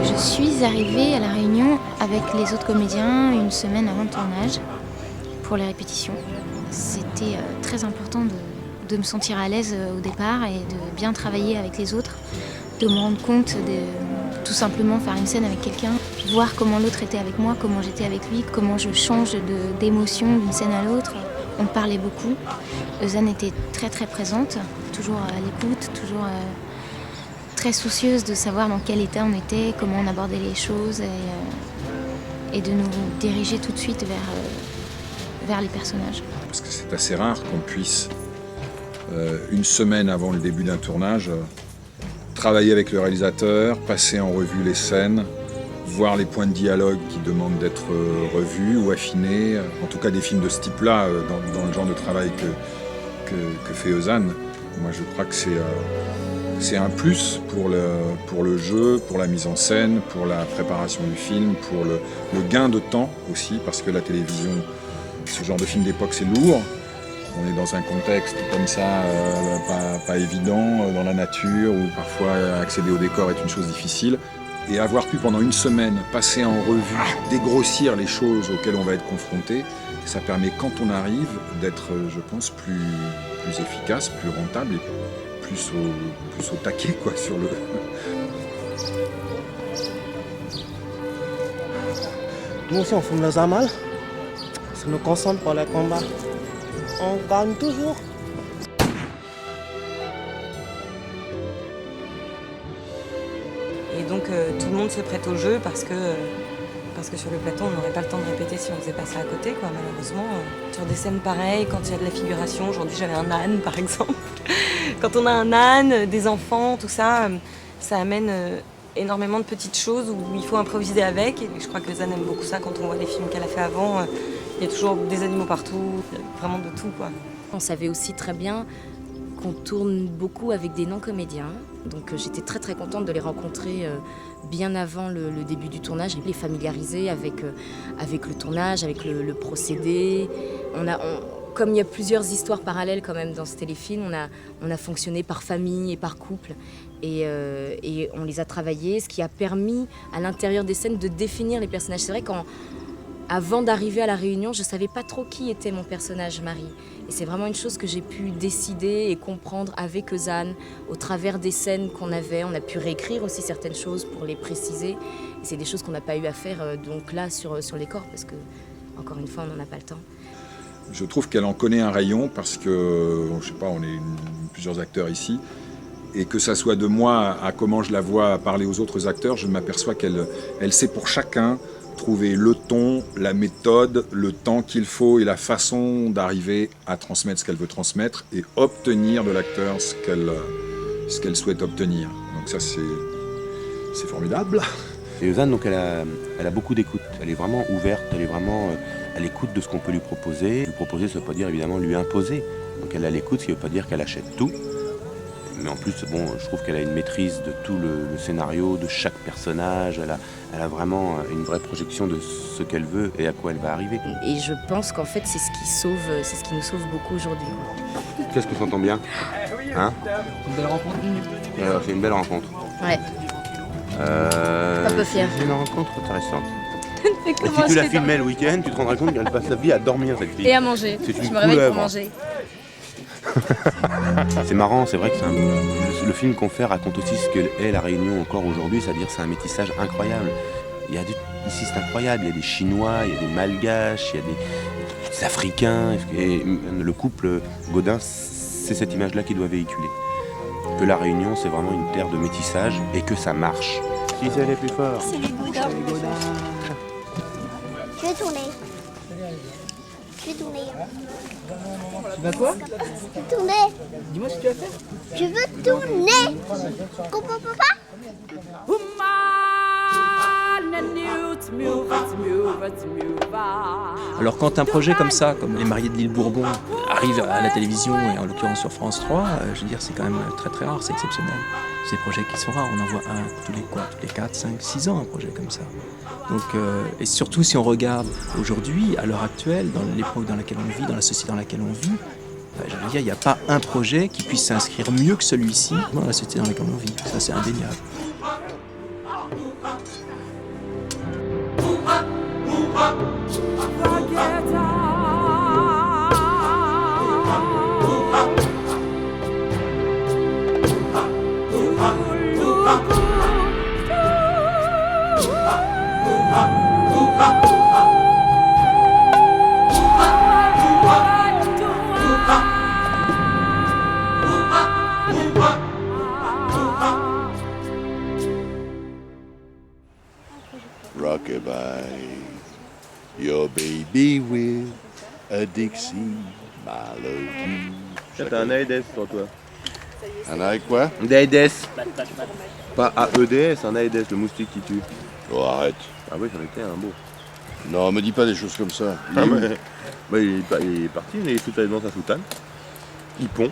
Je suis arrivée à La Réunion avec les autres comédiens une semaine avant le tournage pour les répétitions. C'était très important de me sentir à l'aise au départ et de bien travailler avec les autres, de me rendre compte de tout simplement faire une scène avec quelqu'un, voir comment l'autre était avec moi, comment j'étais avec lui, comment je change d'émotion d'une scène à l'autre. On parlait beaucoup. Eusanne était très très présente, toujours à l'écoute, toujours très soucieuse de savoir dans quel état on était, comment on abordait les choses et de nous diriger tout de suite vers les personnages. Parce que c'est assez rare qu'on puisse, une semaine avant le début d'un tournage, travailler avec le réalisateur, passer en revue les scènes, voir les points de dialogue qui demandent d'être revus ou affinés. En tout cas, des films de ce type-là, dans le genre de travail que fait Eusanne, moi je crois que c'est un plus pour le jeu, pour la mise en scène, pour la préparation du film, pour le gain de temps aussi, parce que la télévision, ce genre de film d'époque, c'est lourd. On est dans un contexte comme ça, pas évident, dans la nature, où parfois accéder au décor est une chose difficile. Et avoir pu pendant une semaine passer en revue, dégrossir les choses auxquelles on va être confronté, ça permet quand on arrive d'être, je pense, plus efficace, plus rentable et plus au taquet quoi, sur le... Nous aussi on fume le zamal, ça nous concentre pour les combats. On gagne toujours. Et donc tout le monde se prête au jeu parce que sur le plateau on n'aurait pas le temps de répéter si on faisait pas ça à côté quoi, malheureusement. Sur des scènes pareilles, quand il y a de la figuration, aujourd'hui j'avais un âne par exemple. Quand on a un âne, des enfants, tout ça, ça amène énormément de petites choses où il faut improviser avec. Et je crois que Eusanne aime beaucoup ça quand on voit les films qu'elle a fait avant. Il y a toujours des animaux partout, vraiment de tout quoi. On savait aussi très bien qu'on tourne beaucoup avec des non-comédiens. Donc j'étais très très contente de les rencontrer bien avant le début du tournage, les familiariser avec le tournage, avec le procédé. Comme il y a plusieurs histoires parallèles quand même dans ce téléfilm, on a fonctionné par famille et par couple et on les a travaillés, ce qui a permis à l'intérieur des scènes de définir les personnages. C'est vrai qu'avant d'arriver à La Réunion, je ne savais pas trop qui était mon personnage Marie. Et c'est vraiment une chose que j'ai pu décider et comprendre avec Eusanne au travers des scènes qu'on avait. On a pu réécrire aussi certaines choses pour les préciser. Et c'est des choses qu'on n'a pas eu à faire donc là sur les corps parce que, encore une fois, on n'en a pas le temps. Je trouve qu'elle en connaît un rayon parce que, je sais pas, on est plusieurs acteurs ici. Et que ça soit de moi à comment je la vois parler aux autres acteurs, je m'aperçois qu'elle sait pour chacun trouver le ton, la méthode, le temps qu'il faut et la façon d'arriver à transmettre ce qu'elle veut transmettre et obtenir de l'acteur ce qu'elle souhaite obtenir. Donc ça, c'est formidable. Et Eusanne, donc, elle a beaucoup d'écoute. Elle est vraiment ouverte, elle est vraiment à l'écoute de ce qu'on peut lui proposer. Lui proposer, ça ne veut pas dire évidemment lui imposer. Donc elle est à l'écoute, ce qui ne veut pas dire qu'elle achète tout. Mais en plus, bon, je trouve qu'elle a une maîtrise de tout le scénario, de chaque personnage. Elle a vraiment une vraie projection de ce qu'elle veut et à quoi elle va arriver. Et je pense qu'en fait, c'est ce qui nous sauve beaucoup aujourd'hui. Qu'est-ce que tu entends bien? Hein? C'est une belle rencontre. C'est une belle rencontre. Ouais. Un peu fière. C'est une rencontre intéressante. Mais Et comment si tu la je fais filmais le week-end, tu te rendras compte qu'elle passe sa vie à dormir, cette fille. Et à manger. C'est une Je me réveille pour couleuvre. manger. C'est marrant, c'est vrai que le film qu'on fait raconte aussi ce qu'est la Réunion encore aujourd'hui, c'est-à-dire c'est un métissage incroyable. Ici c'est incroyable, il y a des Chinois, il y a des Malgaches, il y a des Africains. Et le couple Gaudin, c'est cette image-là qu'il doit véhiculer. Que la Réunion c'est vraiment une terre de métissage et que ça marche. Qui c'est les plus forts? C'est les Gaudins. Je vais tourner. Je vais tourner. Tu vas quoi? Tourner. Dis-moi ce que tu vas faire. Je veux tourner. Comprends papa? Alors quand un projet comme ça, comme Les Mariés de l'île Bourbon, arrive à la télévision et en l'occurrence sur France 3, je veux dire c'est quand même très très rare, c'est exceptionnel. C'est des projets qui sont rares, on en voit un tous les 4, 5, 6 ans un projet comme ça. Donc, et surtout si on regarde aujourd'hui, à l'heure actuelle, dans l'époque dans laquelle on vit, dans la société dans laquelle on vit, je veux dire il n'y a pas un projet qui puisse s'inscrire mieux que celui-ci dans la société dans laquelle on vit, ça c'est indéniable. Rockabye, your baby with a Dixie melody. T'as un AEDS sur toi. Un avec quoi? Un AEDS. Pas AEDS, un AEDS, le moustique qui tue. Oh, arrête. Ah oui, j'en étais un beau. Non, me dis pas des choses comme ça. Il est parti, il est dans sa soutane. Il pond.